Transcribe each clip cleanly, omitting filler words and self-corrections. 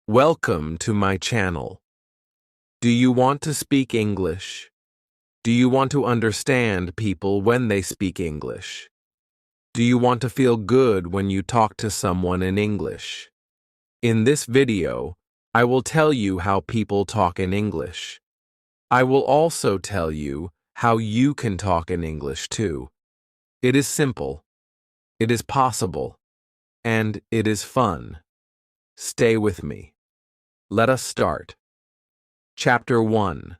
Welcome to my channel. Do you want to speak English? Do you want to understand people when they speak English? Do you want to feel good when you talk to someone in English? In this video, I will tell you how people talk in English. I will also tell you how you can talk in English too. It is simple, it is possible, and it is fun. Stay with me. Let us start. Chapter 1.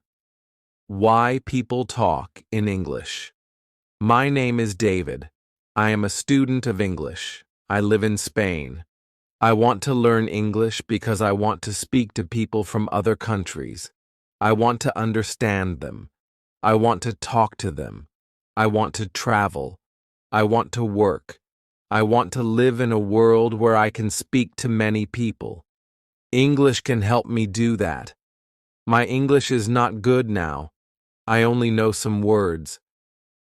Why People Talk in English. My name is David. I am a student of English. I live in Spain. I want to learn English because I want to speak to people from other countries. I want to understand them. I want to talk to them. I want to travel. I want to work. I want to live in a world where I can speak to many people. English can help me do that. My English is not good now. I only know some words.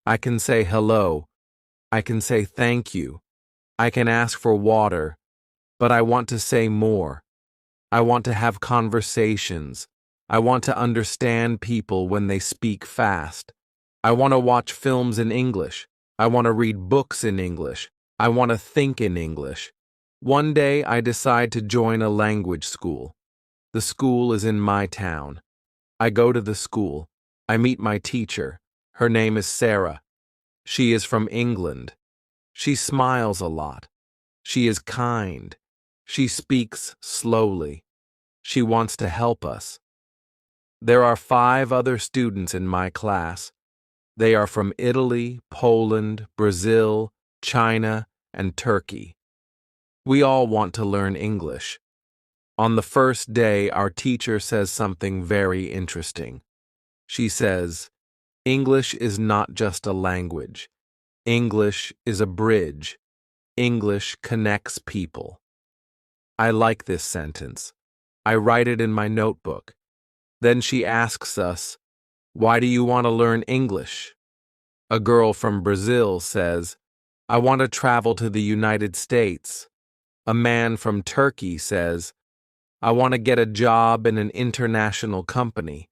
I can say hello. I can say thank you. I can ask for water. But I want to say more. I want to have conversations. I want to understand people when they speak fast. I want to watch films in English. I want to read books in English. I want to think in English. One day I decide to join a language school. The school is in my town. I go to the school. I meet my teacher. Her name is Sarah. She is from England. She smiles a lot. She is kind. She speaks slowly. She wants to help us. There are 5 other students in my class. They are from Italy, Poland, Brazil, China, and Turkey. We all want to learn English. On the first day, our teacher says something very interesting. She says, English is not just a language. English is a bridge. English connects people. I like this sentence. I write it in my notebook. Then she asks us, why do you want to learn English? A girl from Brazil says, I want to travel to the United States. A man from Turkey says, I want to get a job in an international company.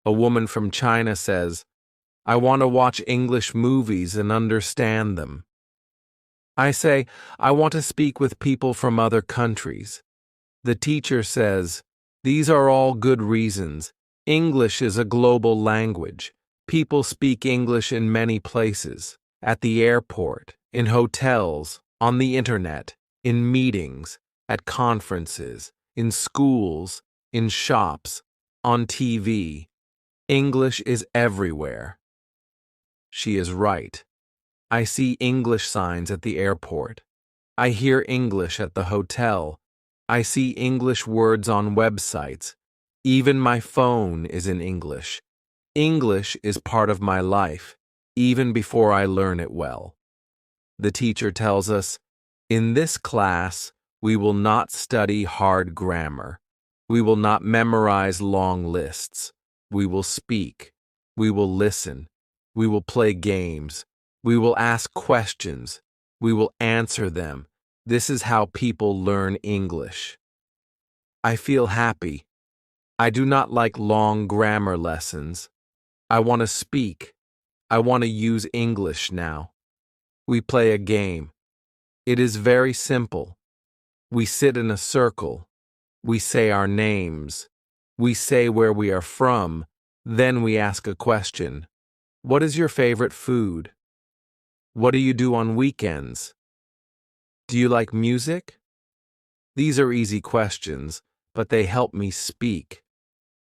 A woman from China says, I want to watch English movies and understand them. I say, I want to speak with people from other countries. The teacher says, these are all good reasons. English is a global language. People speak English in many places, at the airport, in hotels, on the internet, in meetings, at conferences, in schools, in shops, on TV. English is everywhere. She is right. I see English signs at the airport. I hear English at the hotel. I see English words on websites. Even my phone is in English. English is part of my life, even before I learn it well. The teacher tells us, in this class, we will not study hard grammar. We will not memorize long lists. We will speak. We will listen. We will play games. We will ask questions. We will answer them. This is how people learn English. I feel happy. I do not like long grammar lessons. I want to speak. I want to use English now. We play a game. It is very simple. We sit in a circle. We say our names. We say where we are from. Then we ask a question. What is your favorite food? What do you do on weekends? Do you like music? These are easy questions, but they help me speak.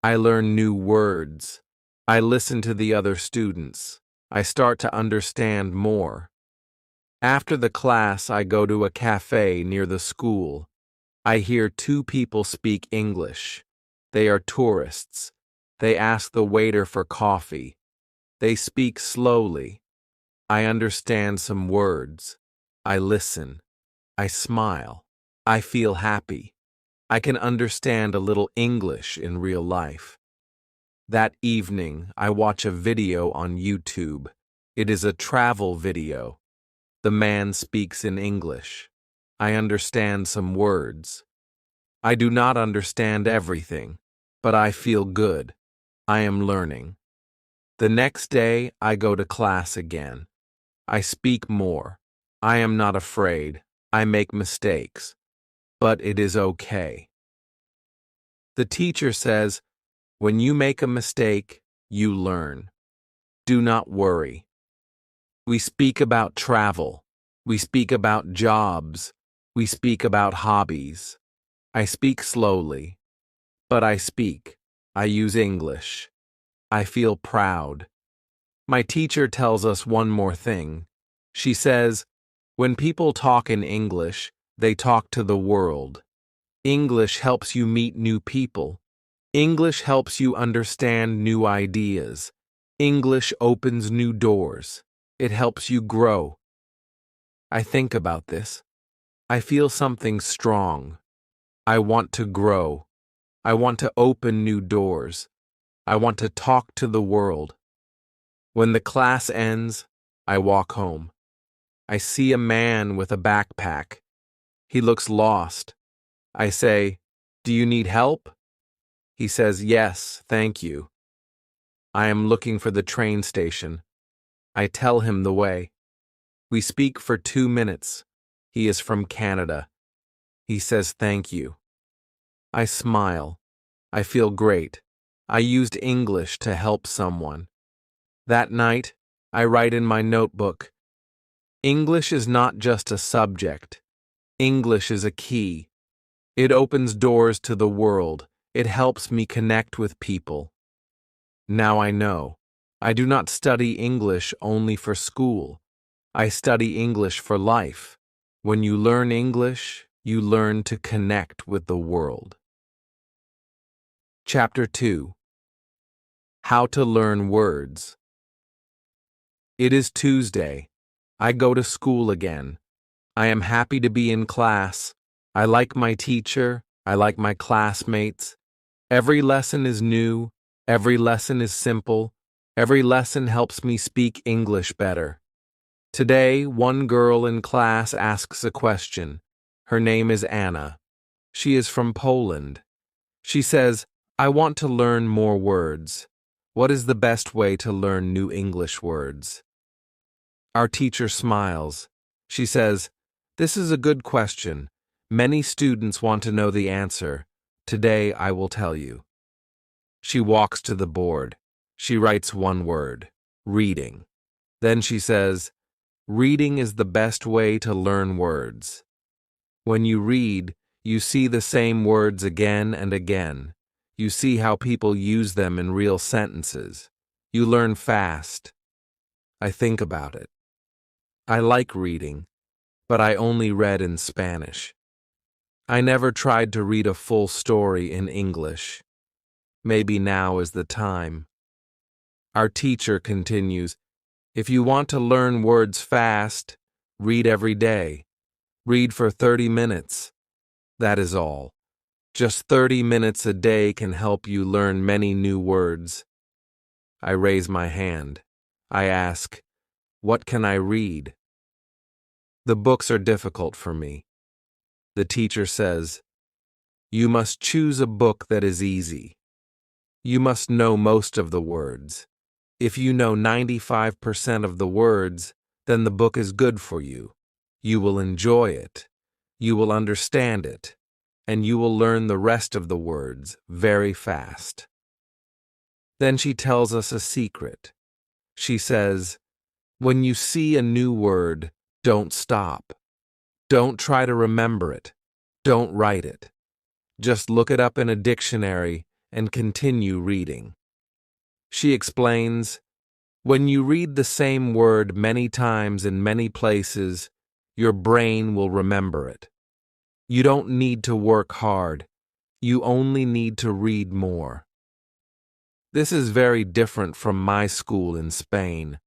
I learn new words. I listen to the other students. I start to understand more. After the class, I go to a cafe near the school. I hear 2 people speak English. They are tourists. They ask the waiter for coffee. They speak slowly. I understand some words. I listen. I smile. I feel happy. I can understand a little English in real life. That evening, I watch a video on YouTube. It is a travel video. The man speaks in English. I understand some words. I do not understand everything, but I feel good. I am learning. The next day, I go to class again. I speak more. I am not afraid. I make mistakes. But it is okay. The teacher says, when you make a mistake, you learn. Do not worry. We speak about travel. We speak about jobs. We speak about hobbies. I speak slowly, but I speak. I use English. I feel proud. My teacher tells us one more thing. She says, when people talk in English, they talk to the world. English helps you meet new people. English helps you understand new ideas. English opens new doors. It helps you grow. I think about this. I feel something strong. I want to grow. I want to open new doors. I want to talk to the world. When the class ends, I walk home. I see a man with a backpack. He looks lost. I say, "Do you need help?" He says, "Yes, thank you." I am looking for the train station. I tell him the way. We speak for 2 minutes. He is from Canada. He says thank you. I smile. I feel great. I used English to help someone. That night, I write in my notebook, English is not just a subject. English is a key. It opens doors to the world. It helps me connect with people. Now I know. I do not study English only for school. I study English for life. When you learn English, you learn to connect with the world. Chapter 2. How to Learn Words. It is Tuesday. I go to school again. I am happy to be in class. I like my teacher. I like my classmates. Every lesson is new. Every lesson is simple. Every lesson helps me speak English better. Today, one girl in class asks a question. Her name is Anna. She is from Poland. She says, I want to learn more words. What is the best way to learn new English words? Our teacher smiles. She says, this is a good question. Many students want to know the answer. Today I will tell you. She walks to the board. She writes one word, reading. Then she says, reading is the best way to learn words. When you read, you see the same words again and again. You see how people use them in real sentences. You learn fast. I think about it. I like reading, but I only read in Spanish. I never tried to read a full story in English. Maybe now is the time. Our teacher continues, if you want to learn words fast, read every day. Read for 30 minutes. That is all. Just 30 minutes a day can help you learn many new words. I raise my hand. I ask, what can I read? The books are difficult for me. The teacher says, you must choose a book that is easy. You must know most of the words. If you know 95% of the words, then the book is good for you. You will enjoy it. You will understand it. And you will learn the rest of the words very fast. Then she tells us a secret. She says, when you see a new word, don't stop. Don't try to remember it. Don't write it. Just look it up in a dictionary and continue reading. She explains, when you read the same word many times in many places, your brain will remember it. You don't need to work hard. You only need to read more. This is very different from my school in Spain.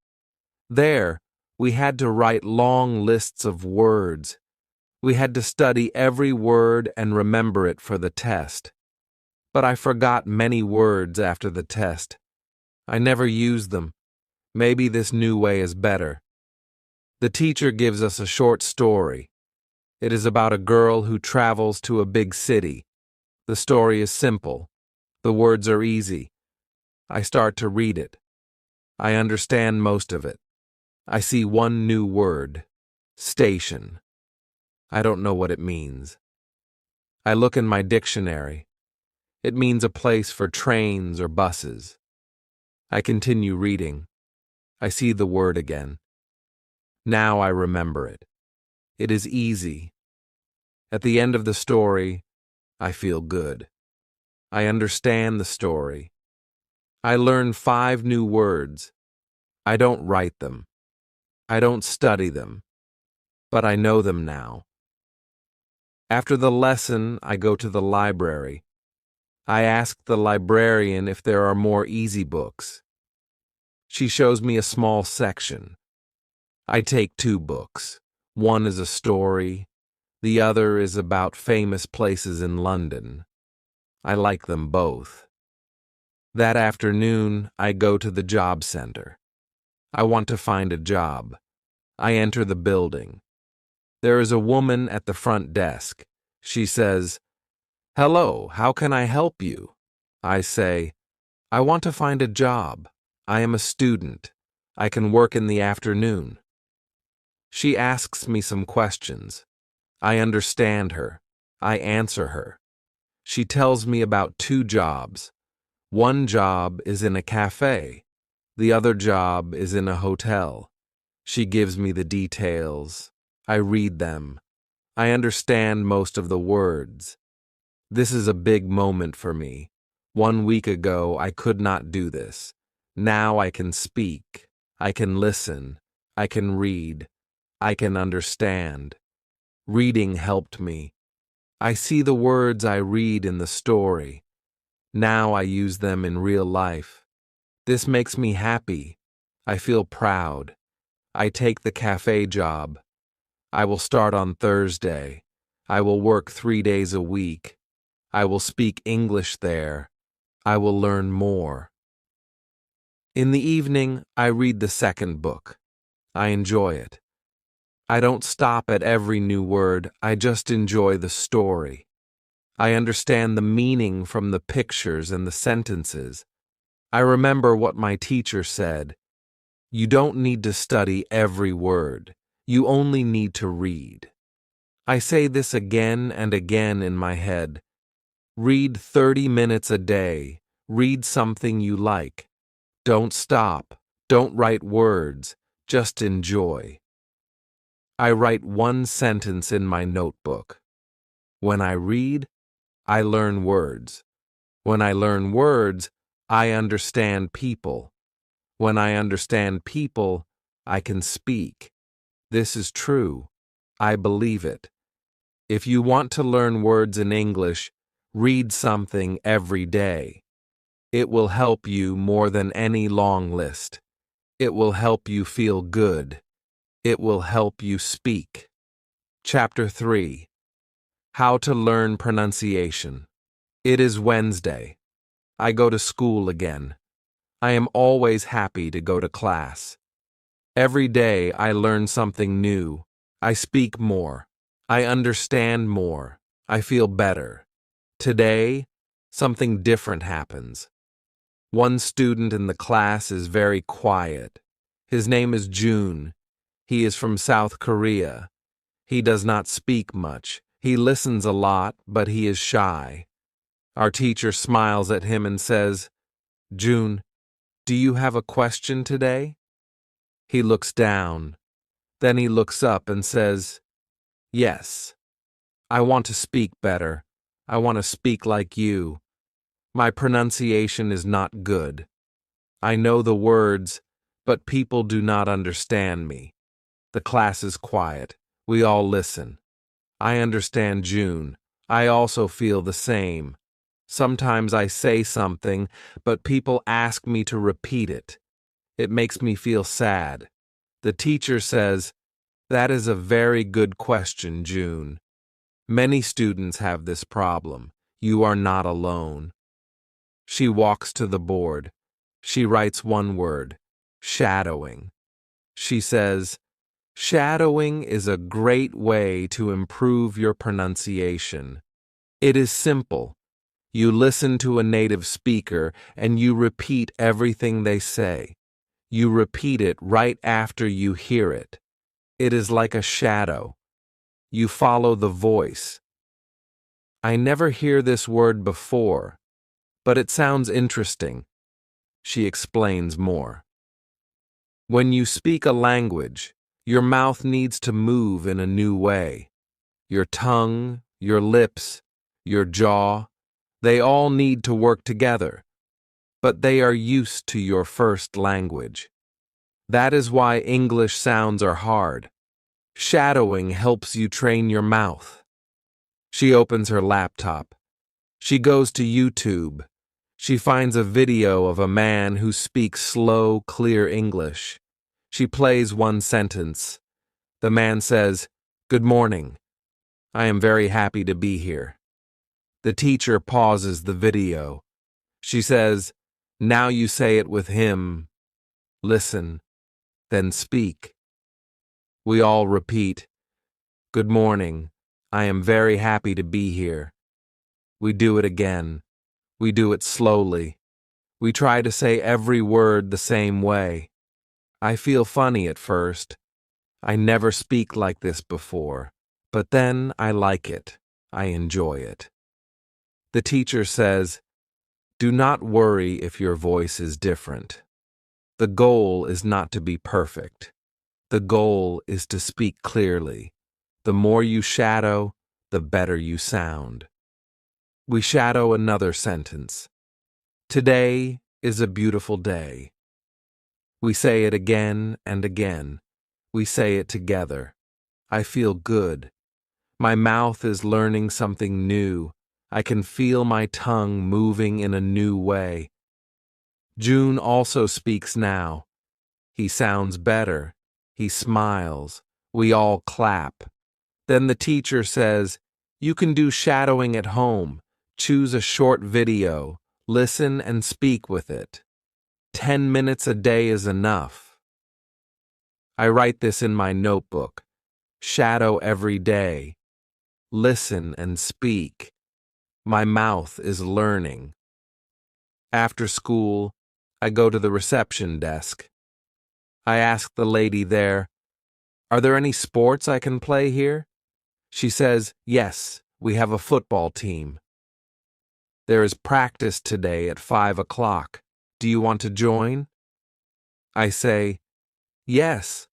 There, we had to write long lists of words. We had to study every word and remember it for the test. But I forgot many words after the test. I never used them. Maybe this new way is better. The teacher gives us a short story. It is about a girl who travels to a big city. The story is simple. The words are easy. I start to read it. I understand most of it. I see one new word, station. I don't know what it means. I look in my dictionary. It means a place for trains or buses. I continue reading. I see the word again. Now I remember it. It is easy. At the end of the story, I feel good. I understand the story. I learn 5 new words. I don't write them. I don't study them. But I know them now. After the lesson, I go to the library. I ask the librarian if there are more easy books. She shows me a small section. I take 2 books. One is a story. The other is about famous places in London. I like them both. That afternoon, I go to the job center. I want to find a job. I enter the building. There is a woman at the front desk. She says, "Hello, how can I help you?" I say, "I want to find a job. I am a student. I can work in the afternoon." She asks me some questions. I understand her. I answer her. She tells me about 2 jobs. One job is in a cafe. The other job is in a hotel. She gives me the details. I read them. I understand most of the words. This is a big moment for me. 1 week ago, I could not do this. Now I can speak. I can listen. I can read. I can understand. Reading helped me. I see the words I read in the story. Now I use them in real life. This makes me happy. I feel proud. I take the cafe job. I will start on Thursday. I will work 3 days a week. I will speak English there. I will learn more. In the evening, I read the second book. I enjoy it. I don't stop at every new word. I just enjoy the story. I understand the meaning from the pictures and the sentences. I remember what my teacher said. You don't need to study every word. You only need to read. I say this again and again in my head. Read 30 minutes a day. Read something you like. Don't stop. Don't write words. Just enjoy. I write 1 sentence in my notebook. When I read, I learn words. When I learn words, I understand people. When I understand people, I can speak. This is true. I believe it. If you want to learn words in English, read something every day. It will help you more than any long list. It will help you feel good. It will help you speak. Chapter 3. How to learn pronunciation. It is Wednesday. I go to school again. I am always happy to go to class. Every day I learn something new. I speak more. I understand more. I feel better. Today, something different happens. One student in the class is very quiet. His name is June. He is from South Korea. He does not speak much. He listens a lot, but he is shy. Our teacher smiles at him and says, "June, do you have a question today?" He looks down. Then he looks up and says, "Yes. I want to speak better. I want to speak like you. My pronunciation is not good. I know the words, but people do not understand me." The class is quiet. We all listen. I understand June. I also feel the same. Sometimes I say something, but people ask me to repeat it. It makes me feel sad. The teacher says, "That is a very good question, June. Many students have this problem. You are not alone." She walks to the board. She writes 1 word, shadowing. She says, "Shadowing is a great way to improve your pronunciation. It is simple. You listen to a native speaker and you repeat everything they say. You repeat it right after you hear it. It is like a shadow. You follow the voice. I never hear this word before, but it sounds interesting. She explains more. When you speak a language, your mouth needs to move in a new way. Your tongue, your lips, your jaw, they all need to work together, but they are used to your first language. That is why English sounds are hard. Shadowing helps you train your mouth. She opens her laptop. She goes to YouTube. She finds a video of a man who speaks slow, clear English. She plays one sentence. The man says, "Good morning. I am very happy to be here." The teacher pauses the video. She says, "Now you say it with him. Listen, then speak." We all repeat, "Good morning. I am very happy to be here." We do it again. We do it slowly. We try to say every word the same way. I feel funny at first. I never speak like this before. But then I like it. I enjoy it. The teacher says, "Do not worry if your voice is different. The goal is not to be perfect. The goal is to speak clearly. The more you shadow, the better you sound." We shadow another sentence. "Today is a beautiful day." We say it again and again. We say it together. I feel good. My mouth is learning something new. I can feel my tongue moving in a new way. June also speaks now. He sounds better. He smiles. We all clap. Then the teacher says, "You can do shadowing at home. Choose a short video. Listen and speak with it. 10 minutes a day is enough." I write this in my notebook. Shadow every day. Listen and speak. My mouth is learning. After school, I go to the reception desk. I ask the lady there, "Are there any sports I can play here?" She says, "Yes, we have a football team. There is practice today at 5 o'clock. Do you want to join?" I say, "Yes,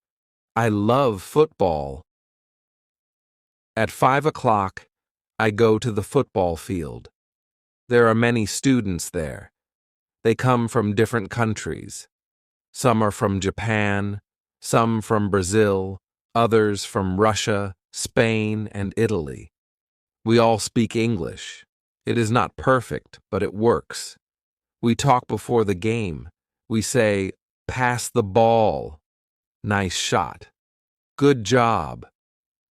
I love football." At 5 o'clock, I go to the football field. There are many students there. They come from different countries. Some are from Japan, some from Brazil, others from Russia, Spain, and Italy. We all speak English. It is not perfect, but it works. We talk before the game. We say, "Pass the ball." "Nice shot." "Good job."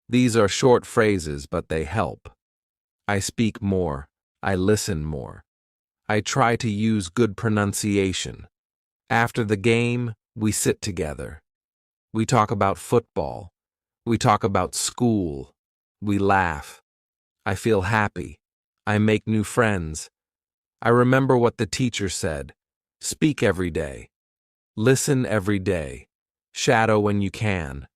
These are short phrases, but they help. I speak more. I listen more. I try to use good pronunciation. After the game, we sit together. We talk about football. We talk about school. We laugh. I feel happy. I make new friends. I remember what the teacher said. Speak every day. Listen every day. Shadow when you can.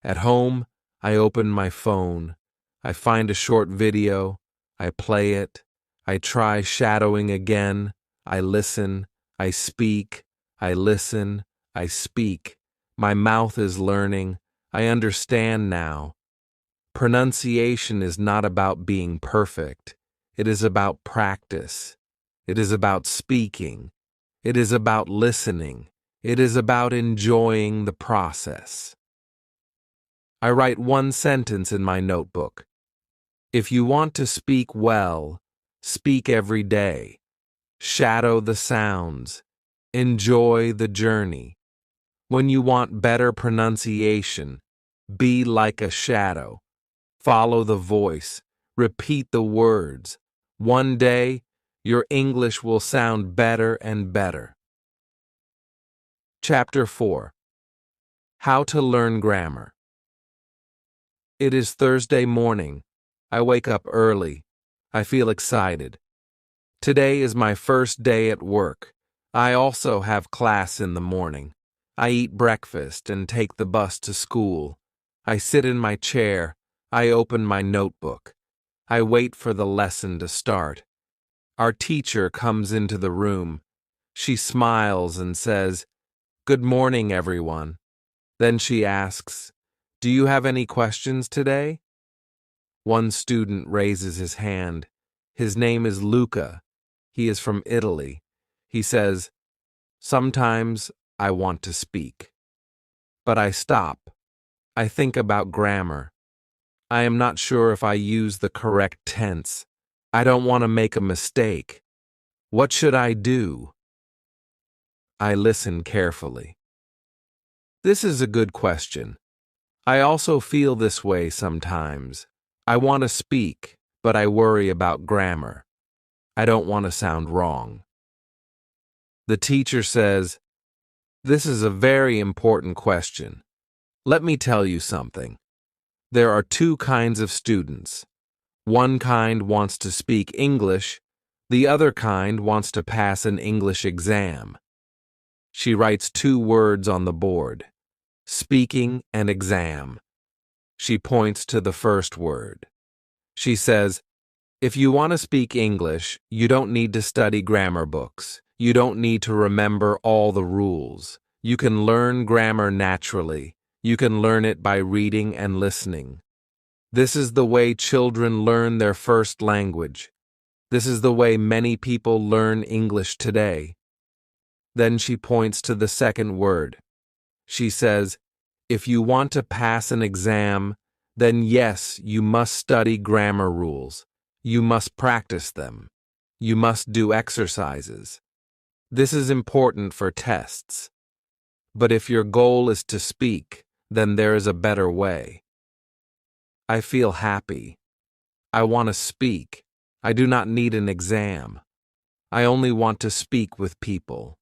At home, I open my phone. I find a short video. I play it. I try shadowing again. I listen. I speak. I listen. I speak. My mouth is learning. I understand now. Pronunciation is not about being perfect. It is about practice. It is about speaking. It is about listening. It is about enjoying the process. I write one sentence in my notebook. If you want to speak well, speak every day. Shadow the sounds. Enjoy the journey. When you want better pronunciation, be like a shadow. Follow the voice. Repeat the words. One day, your English will sound better and better. Chapter 4. How to Learn Grammar. It is Thursday morning. I wake up early. I feel excited. Today is my first day at work. I also have class in the morning. I eat breakfast and take the bus to school. I sit in my chair. I open my notebook. I wait for the lesson to start. Our teacher comes into the room. She smiles and says, "Good morning, everyone." Then she asks, "Do you have any questions today?" One student raises his hand. His name is Luca. He is from Italy. He says, "Sometimes I want to speak. But I stop. I think about grammar. I am not sure if I use the correct tense. I don't want to make a mistake. What should I do?" I listen carefully. This is a good question. I also feel this way sometimes. I want to speak, but I worry about grammar. I don't want to sound wrong. The teacher says, "This is a very important question. Let me tell you something. There are two kinds of students. One kind wants to speak English. The other kind wants to pass an English exam." She writes two words on the board: speaking and exam. She points to the first word. She says, "If you want to speak English, you don't need to study grammar books. You don't need to remember all the rules. You can learn grammar naturally. You can learn it by reading and listening. This is the way children learn their first language. This is the way many people learn English today." Then she points to the second word. She says, "If you want to pass an exam, then yes, you must study grammar rules. You must practice them. You must do exercises. This is important for tests. But if your goal is to speak, then there is a better way." I feel happy. I want to speak. I do not need an exam. I only want to speak with people.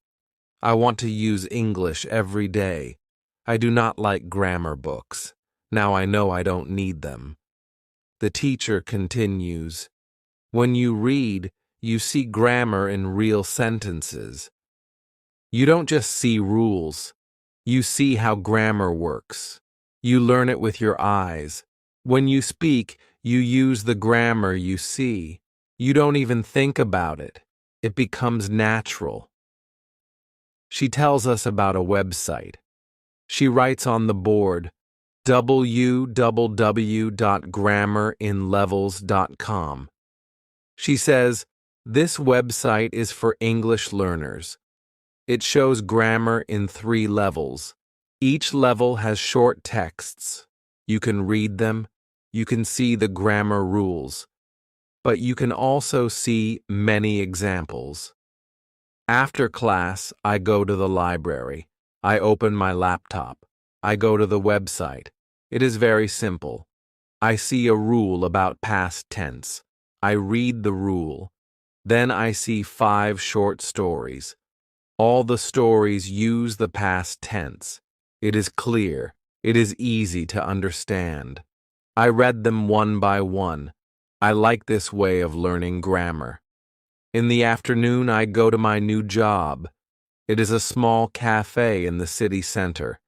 I want to use English every day. I do not like grammar books. Now I know I don't need them. The teacher continues, "When you read, you see grammar in real sentences. You don't just see rules. You see how grammar works. You learn it with your eyes. When you speak, you use the grammar you see. You don't even think about it. It becomes natural." She tells us about a website. She writes on the board, www.grammarinlevels.com. She says, "This website is for English learners." It shows grammar in 3 levels. Each level has short texts. You can read them. You can see the grammar rules. But you can also see many examples. After class, I go to the library. I open my laptop. I go to the website. It is very simple. I see a rule about past tense. I read the rule. Then I see 5 short stories. All the stories use the past tense. It is clear. It is easy to understand. I read them one by one. I like this way of learning grammar. In the afternoon, I go to my new job. It is a small cafe in the city center.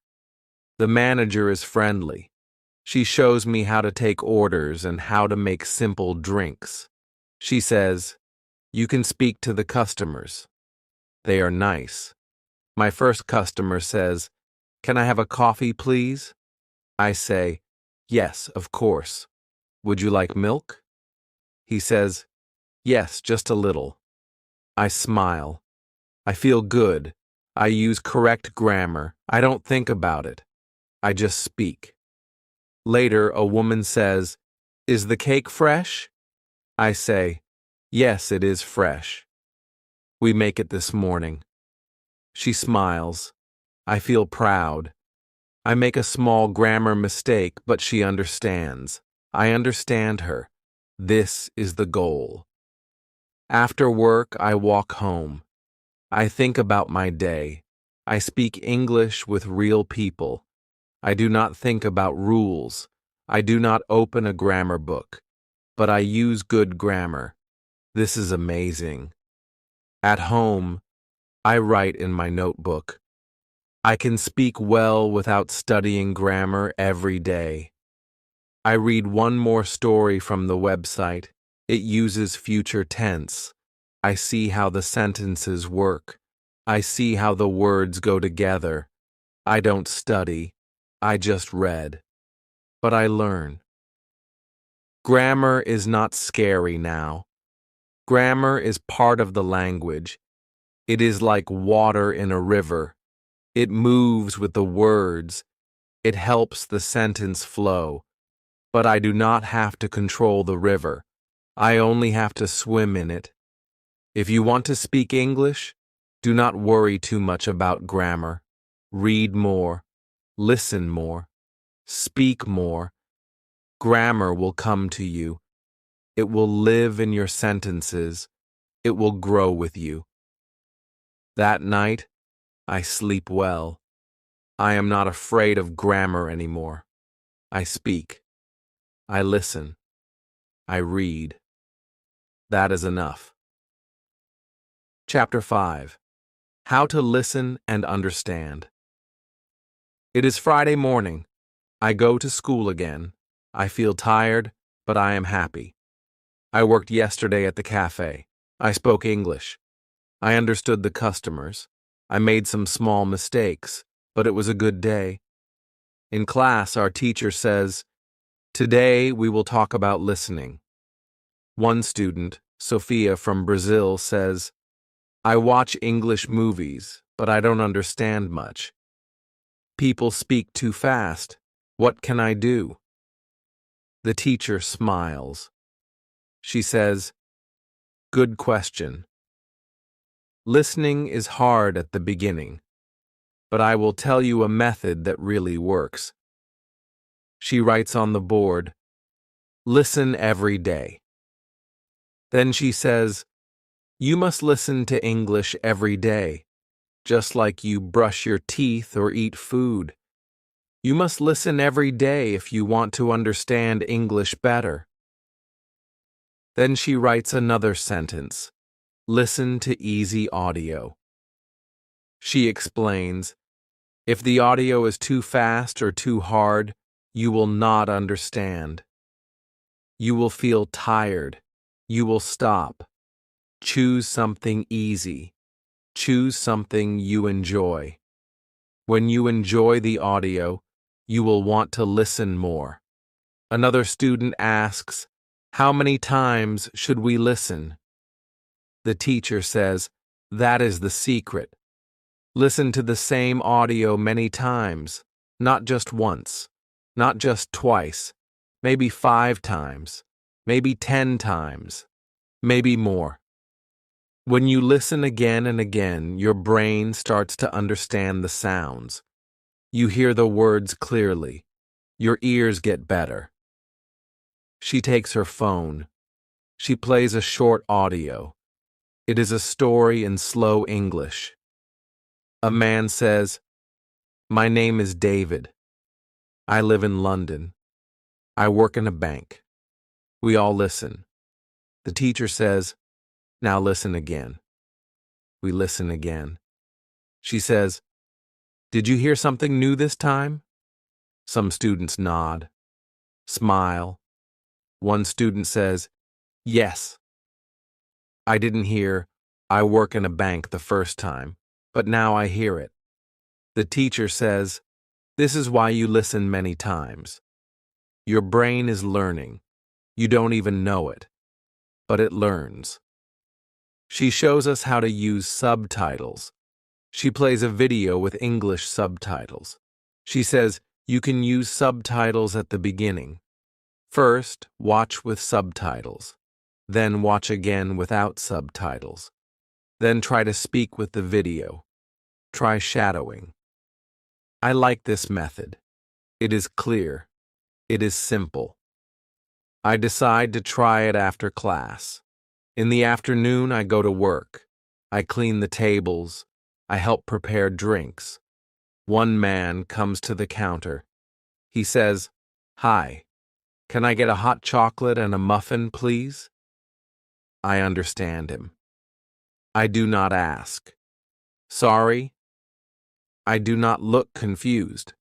The manager is friendly. She shows me how to take orders and how to make simple drinks. She says, "You can speak to the customers. They are nice." My first customer says, "Can I have a coffee, please?" I say, "Yes, of course. Would you like milk?" He says, "Yes, just a little." I smile. I feel good. I use correct grammar. I don't think about it. I just speak. Later, a woman says, "Is the cake fresh?" I say, "Yes, it is fresh. We make it this morning." She smiles. I feel proud. I make a small grammar mistake, but she understands. I understand her. This is the goal. After work, I walk home. I think about my day. I speak English with real people. I do not think about rules. I do not open a grammar book. But I use good grammar. This is amazing. At home, I write in my notebook. I can speak well without studying grammar every day. I read one more story from the website. It uses future tense. I see how the sentences work. I see how the words go together. I don't study. I just read. But I learn. Grammar is not scary now. Grammar is part of the language. It is like water in a river. It moves with the words. It helps the sentence flow. But I do not have to control the river. I only have to swim in it. If you want to speak English, do not worry too much about grammar. Read more. Listen more. Speak more. Grammar will come to you. It will live in your sentences. It will grow with you. That night, I sleep well. I am not afraid of grammar anymore. I speak. I listen. I read. That is enough. Chapter 5. How to Listen and Understand. It is Friday morning. I go to school again. I feel tired, but I am happy. I worked yesterday at the cafe. I spoke English. I understood the customers. I made some small mistakes, but it was a good day. In class, our teacher says, "Today we will talk about listening." One student, Sophia from Brazil, says, "I watch English movies, but I don't understand much. People speak too fast. What can I do?" The teacher smiles. She says, "Good question. Listening is hard at the beginning, but I will tell you a method that really works." She writes on the board, "Listen every day." Then she says, "You must listen to English every day, just like you brush your teeth or eat food. You must listen every day if you want to understand English better." Then she writes another sentence, "Listen to easy audio." She explains, if the audio is too fast or too hard, you will not understand. You will feel tired. You will stop. Choose something easy. Choose something you enjoy. When you enjoy the audio, you will want to listen more. Another student asks, "How many times should we listen?" The teacher says, "That is the secret. Listen to the same audio many times, not just once, not just twice, maybe 5 times, maybe 10 times, maybe more." When you listen again and again, your brain starts to understand the sounds. You hear the words clearly. Your ears get better. She takes her phone. She plays a short audio. It is a story in slow English. A man says, "My name is David. I live in London. I work in a bank." We all listen. The teacher says, "Now listen again." We listen again. She says, "Did you hear something new this time?" Some students nod, smile. One student says, "Yes." I didn't hear, "I work in a bank" the first time, but now I hear it. The teacher says, "This is why you listen many times. Your brain is learning. You don't even know it, but it learns." She shows us how to use subtitles. She plays a video with English subtitles. She says, you can use subtitles at the beginning. First, watch with subtitles. Then watch again without subtitles. Then try to speak with the video. Try shadowing. I like this method. It is clear. It is simple. I decide to try it after class. In the afternoon, I go to work. I clean the tables. I help prepare drinks. One man comes to the counter. He says, "Hi, can I get a hot chocolate and a muffin, please?" I understand him. I do not ask. Sorry? I do not look confused.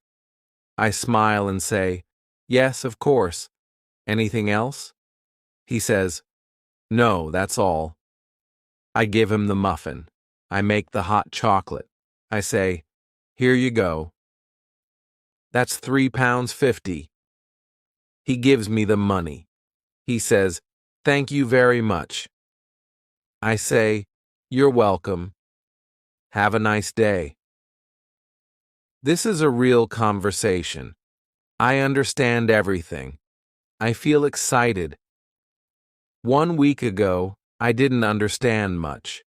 I smile and say, yes, of course. Anything else? He says, no, that's all. I give him the muffin. I make the hot chocolate. I say, here you go. That's £3.50. He gives me the money. He says, thank you very much. I say, you're welcome. Have a nice day. This is a real conversation. I understand everything. I feel excited. 1 week ago, I didn't understand much.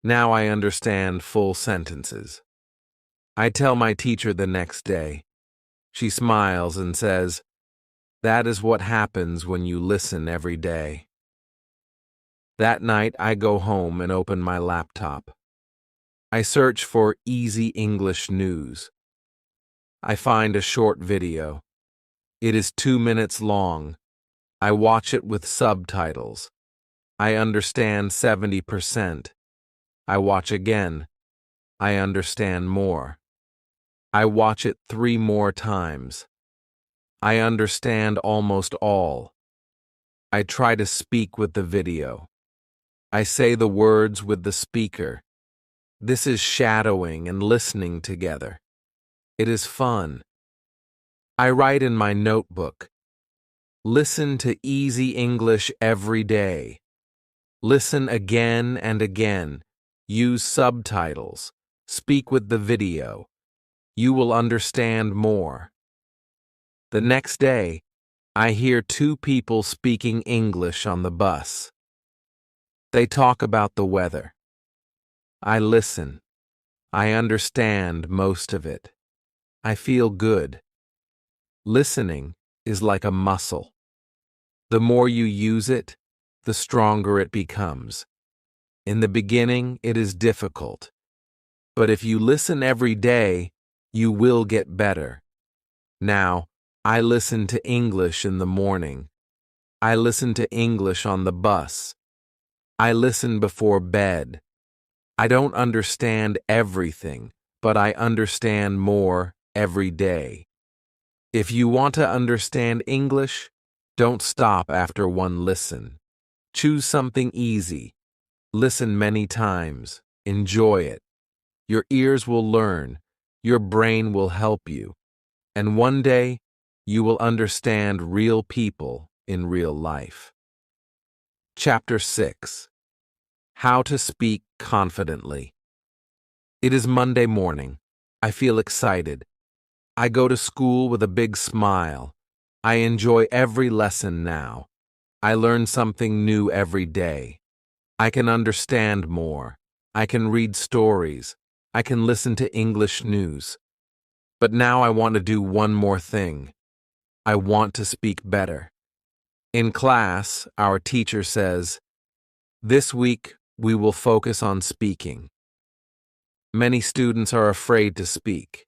Now I understand full sentences. I tell my teacher the next day. She smiles and says, that is what happens when you listen every day. That night, I go home and open my laptop. I search for Easy English News. I find a short video. It is 2 minutes long. I watch it with subtitles. I understand 70%. I watch again. I understand more. I watch it 3 more times. I understand almost all. I try to speak with the video. I say the words with the speaker. This is shadowing and listening together. It is fun. I write in my notebook. Listen to Easy English every day. Listen again and again. Use subtitles. Speak with the video. You will understand more. The next day, I hear 2 people speaking English on the bus. They talk about the weather. I listen. I understand most of it. I feel good. Listening is like a muscle. The more you use it, the stronger it becomes. In the beginning, it is difficult. But if you listen every day, you will get better. Now, I listen to English in the morning. I listen to English on the bus. I listen before bed. I don't understand everything, but I understand more every day. If you want to understand English, don't stop after one listen. Choose something easy. Listen many times. Enjoy it. Your ears will learn. Your brain will help you. And one day, you will understand real people in real life. Chapter 6. How to Speak Confidently. It is Monday morning. I feel excited. I go to school with a big smile. I enjoy every lesson now. I learn something new every day. I can understand more. I can read stories. I can listen to English news. But now I want to do one more thing. I want to speak better. In class, our teacher says, this week we will focus on speaking. Many students are afraid to speak.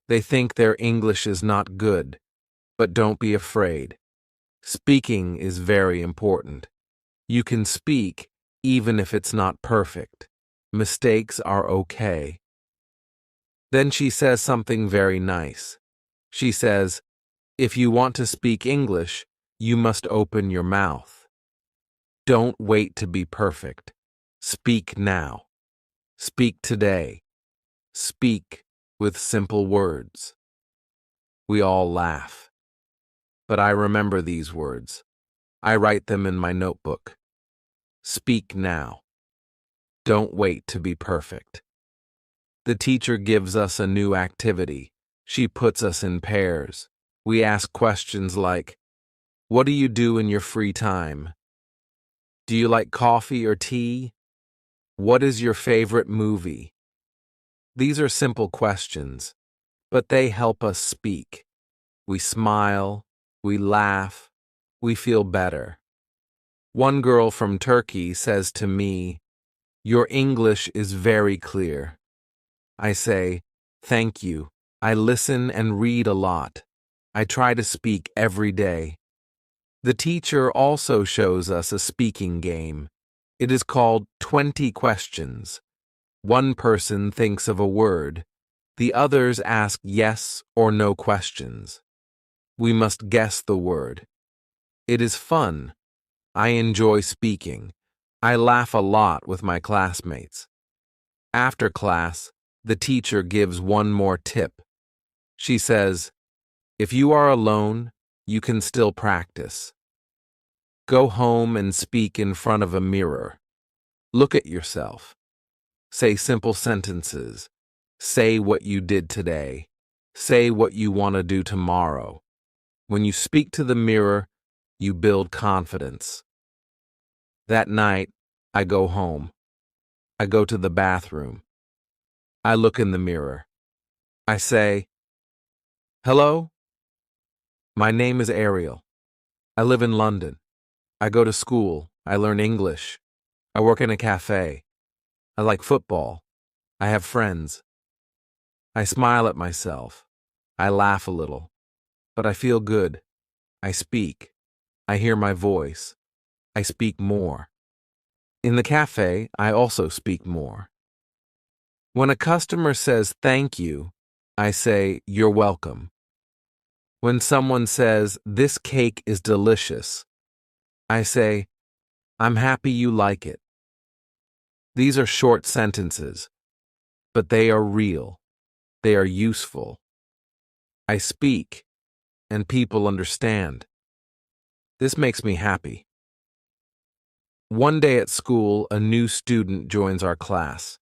They think their English is not good, but don't be afraid. Speaking is very important. You can speak even if it's not perfect. Mistakes are okay. Then she says something very nice. She says, if you want to speak English, you must open your mouth. Don't wait to be perfect. Speak now. Speak today. Speak with simple words. We all laugh. But I remember these words. I write them in my notebook. Speak now. Don't wait to be perfect. The teacher gives us a new activity. She puts us in pairs. We ask questions like, what do you do in your free time? Do you like coffee or tea? What is your favorite movie? These are simple questions, but they help us speak. We smile, we laugh, we feel better. One girl from Turkey says to me, your English is very clear. I say, thank you. I listen and read a lot. I try to speak every day. The teacher also shows us a speaking game. It is called 20 questions. One person thinks of a word. The others ask yes or no questions. We must guess the word. It is fun. I enjoy speaking. I laugh a lot with my classmates. After class, the teacher gives one more tip. She says, if you are alone, you can still practice. Go home and speak in front of a mirror. Look at yourself. Say simple sentences. Say what you did today. Say what you want to do tomorrow. When you speak to the mirror, you build confidence. That night, I go home. I go to the bathroom. I look in the mirror. I say, hello? My name is Ariel. I live in London. I go to school. I learn English. I work in a cafe. I like football. I have friends. I smile at myself. I laugh a little. But I feel good. I speak. I hear my voice. I speak more. In the cafe, I also speak more. When a customer says thank you, I say you're welcome. When someone says this cake is delicious, I say I'm happy you like it. These are short sentences, but they are real. They are useful. I speak, and people understand. This makes me happy. One day at school, a new student joins our class.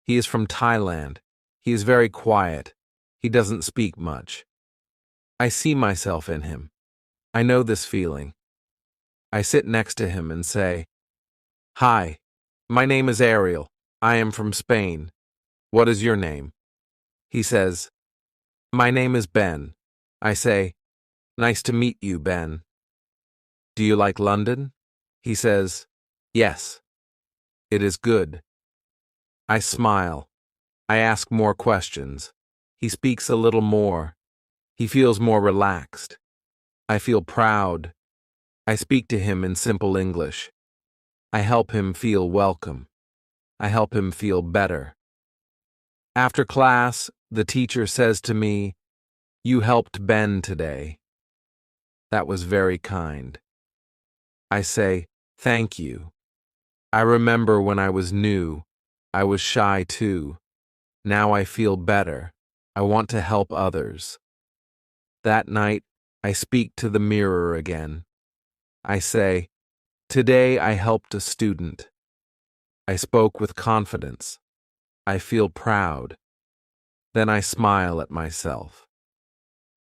He is from Thailand. He is very quiet. He doesn't speak much. I see myself in him. I know this feeling. I sit next to him and say, hi, my name is Ariel. I am from Spain. What is your name? He says, my name is Ben. I say, nice to meet you, Ben. Do you like London? He says, yes. It is good. I smile. I ask more questions. He speaks a little more. He feels more relaxed. I feel proud. I speak to him in simple English. I help him feel welcome. I help him feel better. After class, the teacher says to me, you helped Ben today. That was very kind. I say, thank you. I remember when I was new, I was shy too. Now I feel better. I want to help others. That night, I speak to the mirror again. I say, today I helped a student. I spoke with confidence. I feel proud. Then I smile at myself.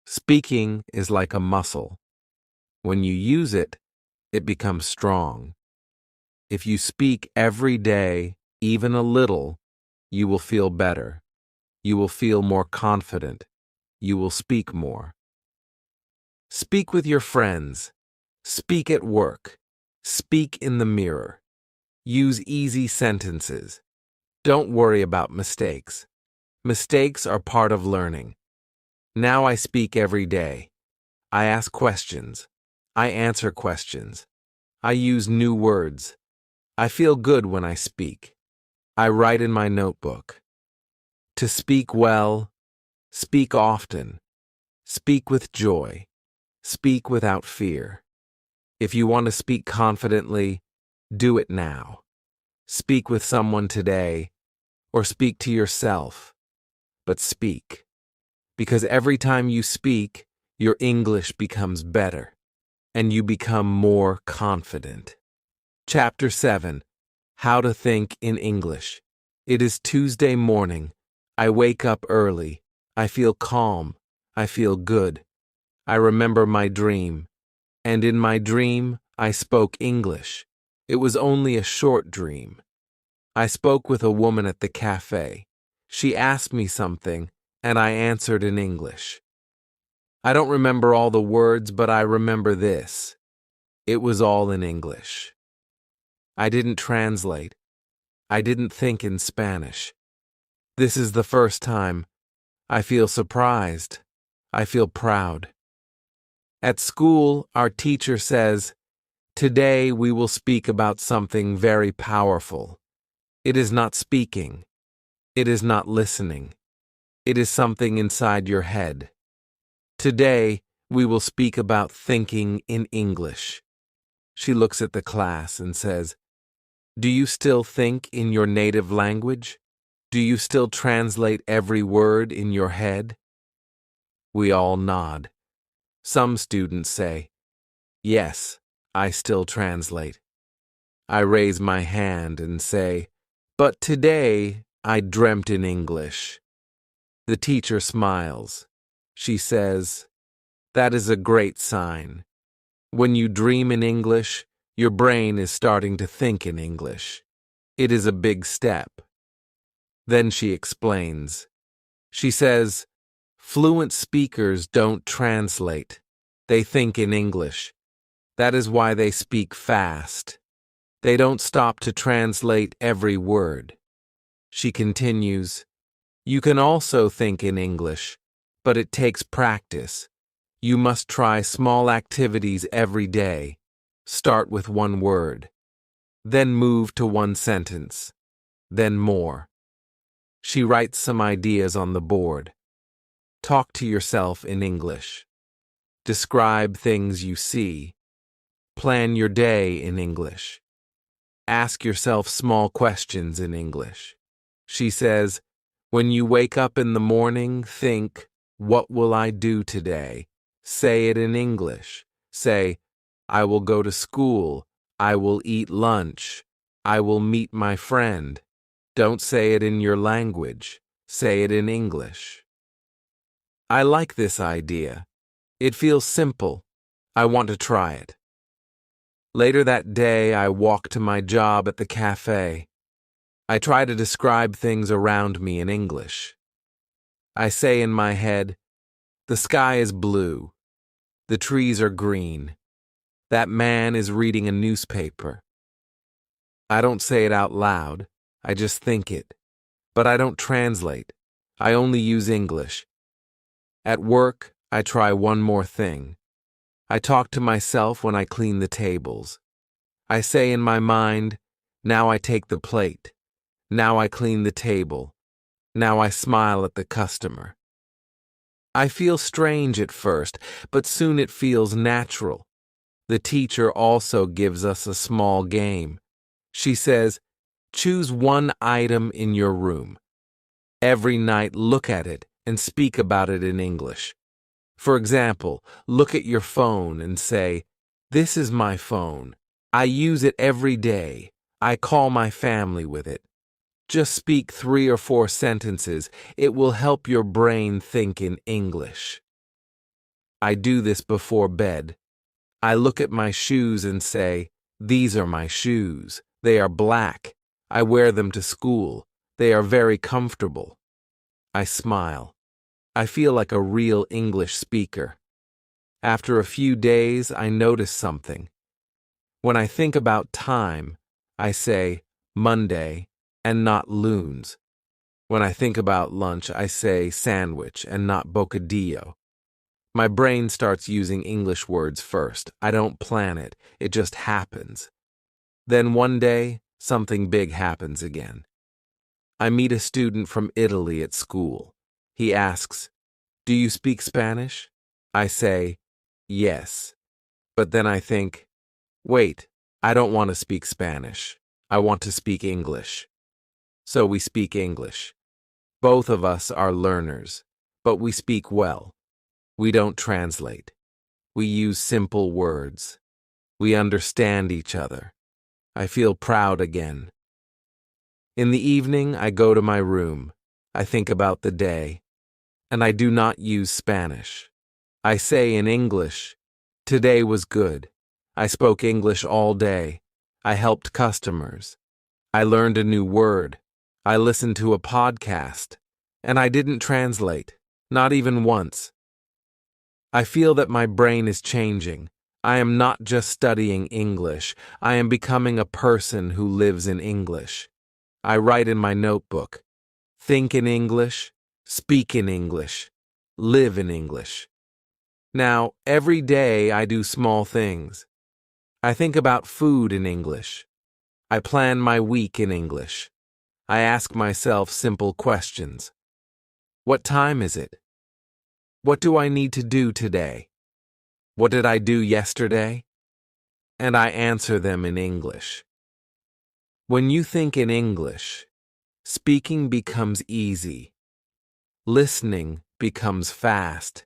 Speaking is like a muscle. When you use it, it becomes strong. If you speak every day, even a little, you will feel better. You will feel more confident. You will speak more. Speak with your friends. Speak at work. Speak in the mirror. Use easy sentences. Don't worry about mistakes. Mistakes are part of learning. Now I speak every day. I ask questions. I answer questions. I use new words. I feel good when I speak. I write in my notebook. To speak well, speak often. Speak with joy. Speak without fear. If you want to speak confidently, do it now. Speak with someone today, or speak to yourself. But speak. Because every time you speak, your English becomes better, and you become more confident. Chapter 7. How to Think in English. It is Tuesday morning. I wake up early. I feel calm. I feel good. I remember my dream. And in my dream, I spoke English. It was only a short dream. I spoke with a woman at the cafe. She asked me something, and I answered in English. I don't remember all the words, but I remember this. It was all in English. I didn't translate. I didn't think in Spanish. This is the first time. I feel surprised. I feel proud. At school, our teacher says, Today we will speak about something very powerful. It is not speaking. It is not listening. It is something inside your head. Today we will speak about thinking in English. She looks at the class and says, "Do you still think in your native language? Do you still translate every word in your head?" We all nod. Some students say, "Yes, I still translate." I raise my hand and say, "But today I dreamt in English." The teacher smiles. She says, "That is a great sign. When you dream in English, your brain is starting to think in English. It is a big step." Then she explains. She says, "Fluent speakers don't translate. They think in English. That is why they speak fast. They don't stop to translate every word." She continues, "You can also think in English, but it takes practice. You must try small activities every day. Start with one word. Then move to one sentence. Then more." She writes some ideas on the board. Talk to yourself in English. Describe things you see. Plan your day in English. Ask yourself small questions in English. She says, when you wake up in the morning, think, "What will I do today?" Say it in English. Say, "I will go to school. I will eat lunch. I will meet my friend." Don't say it in your language. Say it in English. I like this idea. It feels simple. I want to try it. Later that day, I walk to my job at the cafe. I try to describe things around me in English. I say in my head, "The sky is blue. The trees are green. That man is reading a newspaper." I don't say it out loud. I just think it. But I don't translate. I only use English. At work, I try one more thing. I talk to myself when I clean the tables. I say in my mind, "Now I take the plate. Now I clean the table. Now I smile at the customer." I feel strange at first, but soon it feels natural. The teacher also gives us a small game. She says, "Choose one item in your room. Every night look at it and speak about it in English. For example, look at your phone and say, 'This is my phone. I use it every day. I call my family with it.' Just speak 3 or 4 sentences. It will help your brain think in English." I do this before bed. I look at my shoes and say, "These are my shoes. They are black. I wear them to school. They are very comfortable." I smile. I feel like a real English speaker. After a few days, I notice something. When I think about time, I say Monday and not loons. When I think about lunch, I say sandwich and not bocadillo. My brain starts using English words first. I don't plan it. It just happens. Then one day, something big happens again. I meet a student from Italy at school. He asks, "Do you speak Spanish?" I say, "Yes." But then I think, wait, I don't want to speak Spanish. I want to speak English. So we speak English. Both of us are learners, but we speak well. We don't translate. We use simple words. We understand each other. I feel proud again. In the evening, I go to my room. I think about the day. And I do not use Spanish. I say in English, "Today was good. I spoke English all day. I helped customers. I learned a new word. I listened to a podcast. And I didn't translate, not even once." I feel that my brain is changing. I am not just studying English. I am becoming a person who lives in English. I write in my notebook, think in English, speak in English, live in English. Now, every day I do small things. I think about food in English. I plan my week in English. I ask myself simple questions. What time is it? What do I need to do today? What did I do yesterday? And I answer them in English. When you think in English, speaking becomes easy. Listening becomes fast.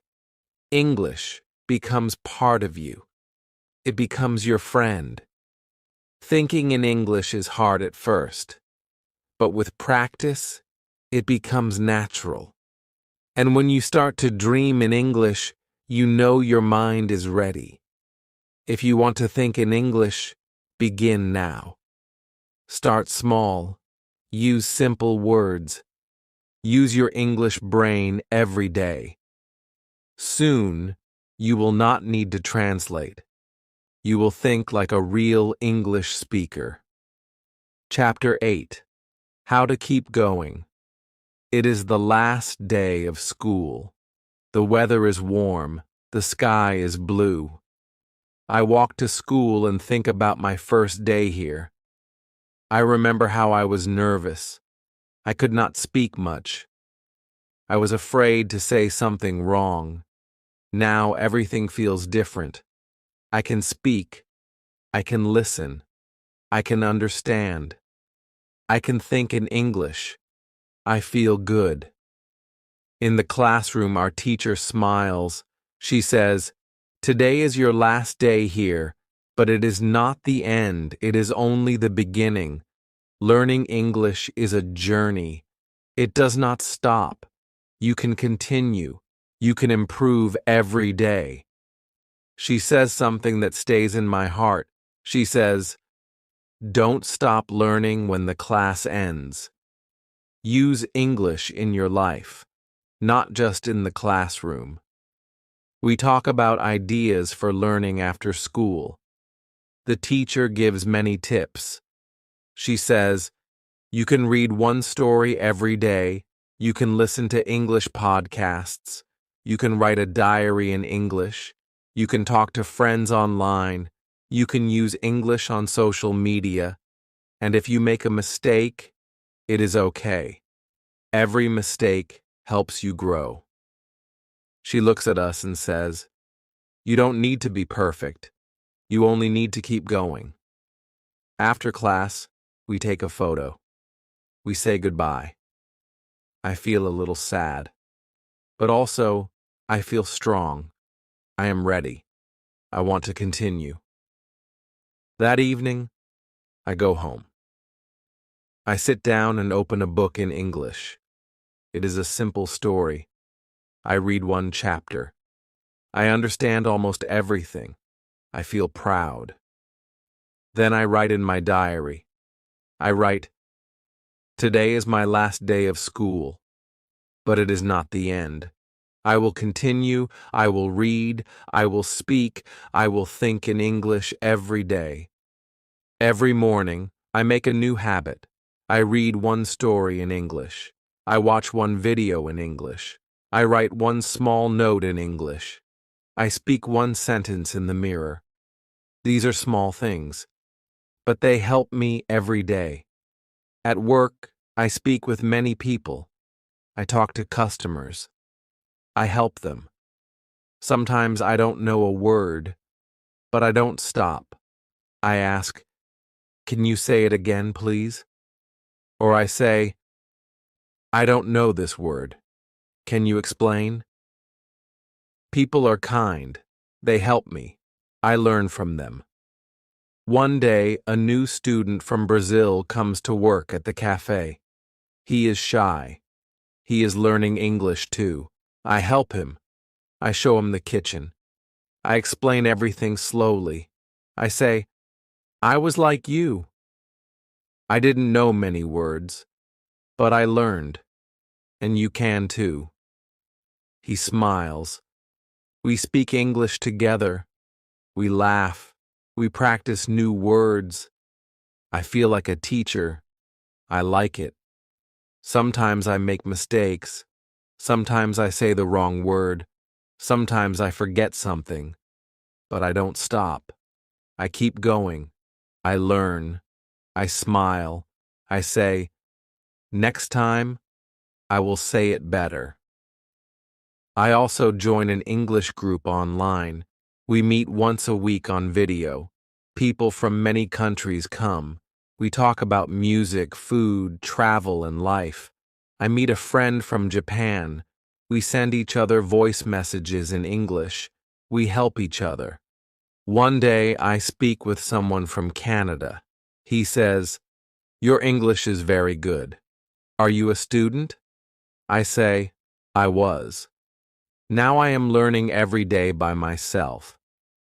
English becomes part of you. It becomes your friend. Thinking in English is hard at first, but with practice, it becomes natural. And when you start to dream in English, you know your mind is ready. If you want to think in English, begin now. Start small. Use simple words. Use your English brain every day. Soon, you will not need to translate. You will think like a real English speaker. Chapter 8. How to Keep Going. It is the last day of school. The weather is warm. The sky is blue. I walk to school and think about my first day here. I remember how I was nervous. I could not speak much. I was afraid to say something wrong. Now everything feels different. I can speak. I can listen. I can understand. I can think in English. I feel good. In the classroom, our teacher smiles. She says, "Today is your last day here, but it is not the end. It is only the beginning. Learning English is a journey. It does not stop. You can continue. You can improve every day." She says something that stays in my heart. She says, "Don't stop learning when the class ends." Use English in your life, not just in the classroom. We talk about ideas for learning after school. The teacher gives many tips. She says, you can read one story every day. You can listen to English podcasts. You can write a diary in English. You can talk to friends online. You can use English on social media. And if you make a mistake, it is okay. Every mistake helps you grow. She looks at us and says, "You don't need to be perfect. You only need to keep going." After class, we take a photo. We say goodbye. I feel a little sad, but also I feel strong. I am ready. I want to continue. That evening, I go home. I sit down and open a book in English. It is a simple story. I read one chapter. I understand almost everything. I feel proud. Then I write in my diary. I write, "Today is my last day of school, but it is not the end. I will continue, I will read, I will speak, I will think in English every day. Every morning, I make a new habit. I read one story in English. I watch one video in English. I write one small note in English. I speak one sentence in the mirror. These are small things, but they help me every day. At work, I speak with many people. I talk to customers. I help them. Sometimes I don't know a word, but I don't stop. I ask, "Can you say it again, please?" Or I say, "I don't know this word. Can you explain?" People are kind. They help me. I learn from them. One day, a new student from Brazil comes to work at the cafe. He is shy. He is learning English too. I help him. I show him the kitchen. I explain everything slowly. I say, "I was like you. I didn't know many words, but I learned, and you can too." He smiles. We speak English together. We laugh. We practice new words. I feel like a teacher. I like it. Sometimes I make mistakes. Sometimes I say the wrong word. Sometimes I forget something. But I don't stop. I keep going. I learn. I smile. I say, next time, I will say it better. I also join an English group online. We meet once a week on video. People from many countries come. We talk about music, food, travel, and life. I meet a friend from Japan. We send each other voice messages in English. We help each other. One day, I speak with someone from Canada. He says, "Your English is very good. Are you a student?" I say, "I was. Now I am learning every day by myself."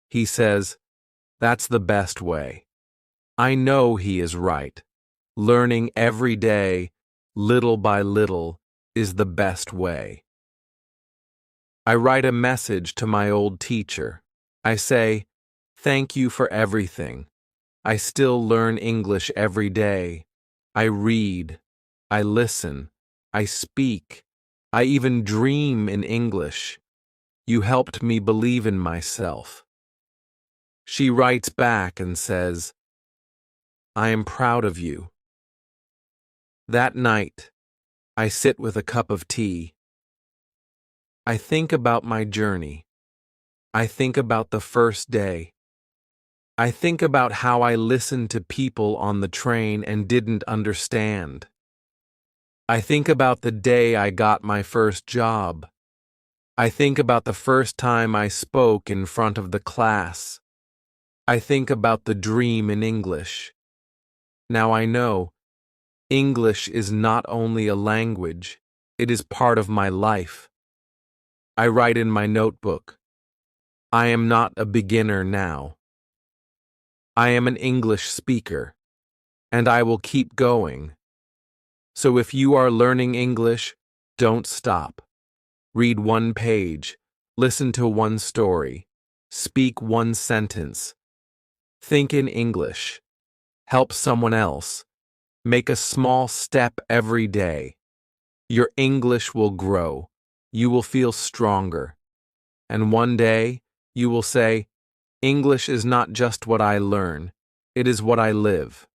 He says, "That's the best way." I know he is right. Learning every day, little by little, is the best way. I write a message to my old teacher. I say, "Thank you for everything. I still learn English every day. I read. I listen. I speak. I even dream in English. You helped me believe in myself." She writes back and says, "I am proud of you." That night, I sit with a cup of tea. I think about my journey. I think about the first day. I think about how I listened to people on the train and didn't understand. I think about the day I got my first job. I think about the first time I spoke in front of the class. I think about the dream in English. Now I know English is not only a language, it is part of my life. I write in my notebook, "I am not a beginner now. I am an English speaker, and I will keep going." So if you are learning English, don't stop. Read one page, listen to one story, speak one sentence. Think in English. Help someone else. Make a small step every day. Your English will grow. You will feel stronger. And one day, you will say, "English is not just what I learn, it is what I live."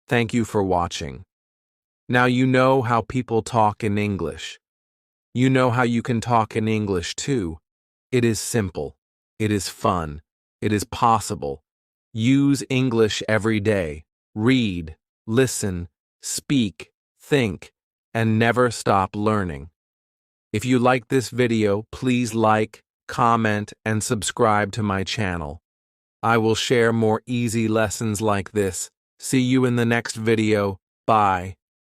Thank you for watching. Now you know how people talk in English. You know how you can talk in English too. It is simple. It is fun. It is possible. Use English every day. Read, listen, speak, think, and never stop learning. If you like this video, please like, comment, and subscribe to my channel. I will share more easy lessons like this. See you in the next video. Bye.